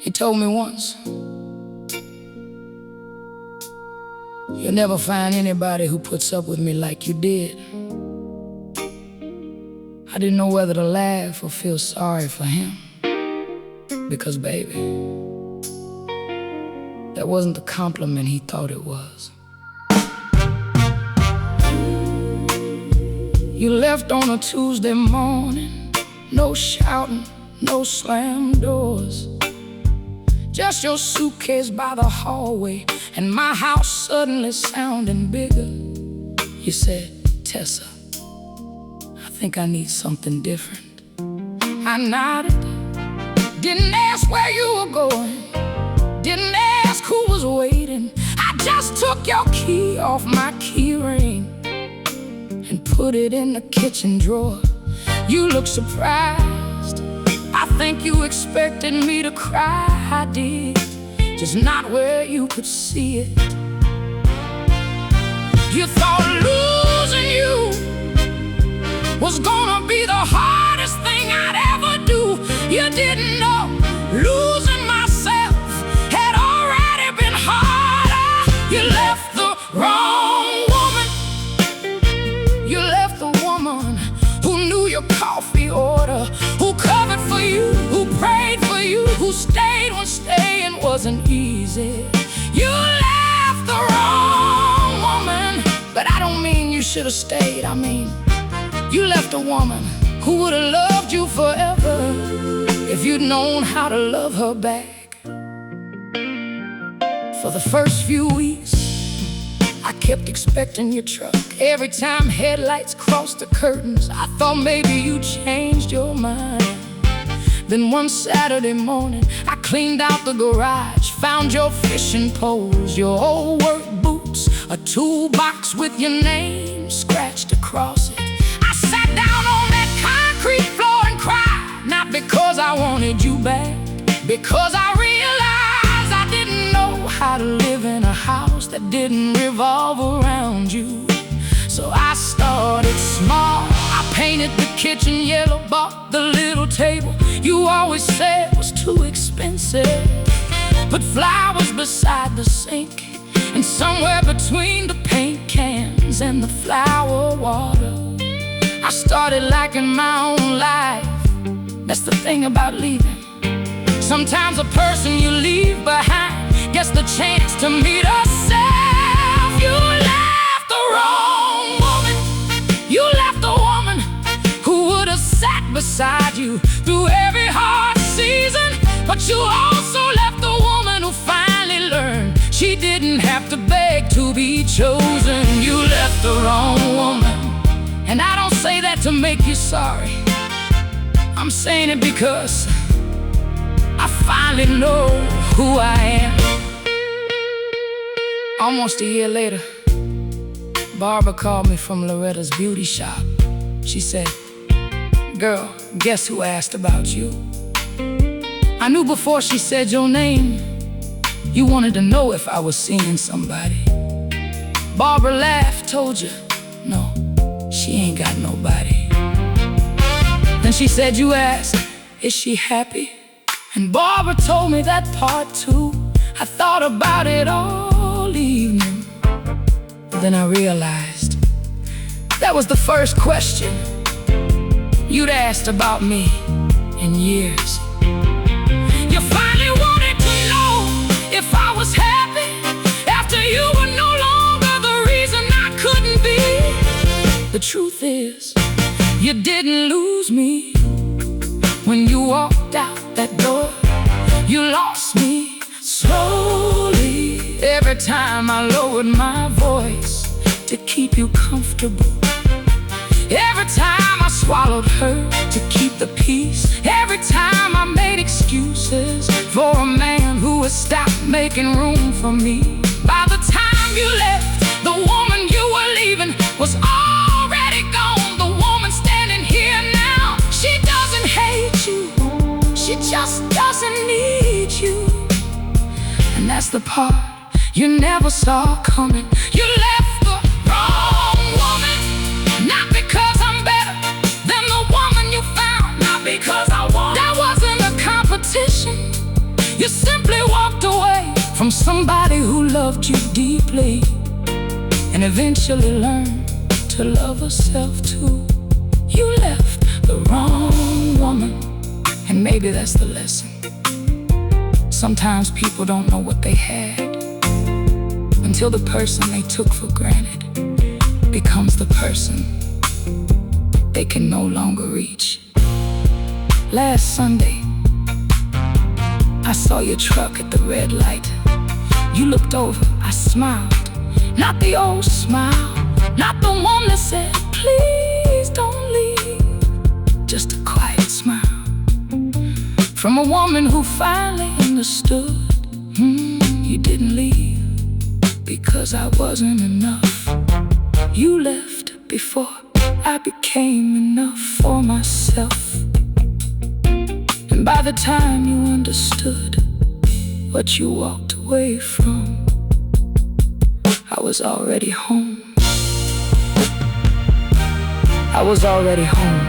He told me once, "You'll never find anybody who puts up with me like you did." I didn't know whether to laugh or feel sorry for him, because baby, that wasn't the compliment he thought it was. You left on a Tuesday morning, no shouting, no slam doors, just your suitcase by the hallway, and my house suddenly sounding bigger. You said, "Tessa, I think I need something different." I nodded, didn't ask where you were going, didn't ask who was waiting. I just took your key off my key ring and put it in the kitchen drawer. You looked surprised. I think you expected me to cry. I did, just not where you could see it. You thought losing you was gonna be the hardest thing I'd ever do. You didn't know losing myself had already been harder. You left the wrong woman. You left the woman who knew your coffee order, who covered for you, who prayed for you, who stayed when staying wasn't easy. You left the wrong woman, but I don't mean you should have stayed. I mean, you left a woman who would have loved you forever if you'd known how to love her back. For the first few weeks, I kept expecting your truck. Every time headlights crossed the curtains, I thought maybe you changed your mind. Then one Saturday morning, I cleaned out the garage, found your fishing poles, your old work boots, a toolbox with your name scratched across it. I sat down on that concrete floor and cried, not because I wanted you back, because I realized I didn't know how to live in a house that didn't revolve around you. So I started small. I painted the kitchen yellow, bought the little table you always said was too expensive, put flowers beside the sink, and somewhere between the paint cans and the flower water, I started liking my own life. That's the thing about leaving. Sometimes a person you leave behind gets the chance to meet herself. You left the wrong woman. You left the woman who would have sat beside you through every hard season, but you also left the woman who finally learned she didn't have to beg to be chosen. You left the wrong woman, and I don't say that to make you sorry. I'm saying it because I finally know who I am. Almost a year later, Barbara called me from Loretta's beauty shop. She said, "Girl, guess who asked about you?" I knew before she said your name, you wanted to know if I was seeing somebody. Barbara laughed, told you, "No, she ain't got nobody." Then she said you asked, "Is she happy?" And Barbara told me that part too. I thought about it all evening. Then I realized that was the first question you'd asked about me in years. You finally wanted to know if I was happy after you were no longer the reason I couldn't be. The truth is, you didn't lose me when you walked out that door. You lost me slowly every time I lowered my voice to keep you comfortable. Every time I swallowed her to keep the peace. Every time I made excuses for a man who would stop making room for me. By the time you left, the woman you were leaving was already gone. The woman standing here now, she doesn't hate you, she just doesn't need you. And that's the part you never saw coming. You left the wrong woman, not because I'm better than the woman you found, not because I won. That wasn't a competition. You simply walked away from somebody who loved you deeply, and eventually learned to love herself too. You left the wrong woman, and maybe that's the lesson. Sometimes people don't know what they had until the person they took for granted becomes the person they can no longer reach. Last Sunday, I saw your truck at the red light. You looked over, I smiled. Not the old smile, not the one that said, please don't leave. Just a quiet smile from a woman who finally understood. You didn't leave because I wasn't enough. You left before I became enough for myself. And by the time you understood what you walked away from, I was already home. I was already home.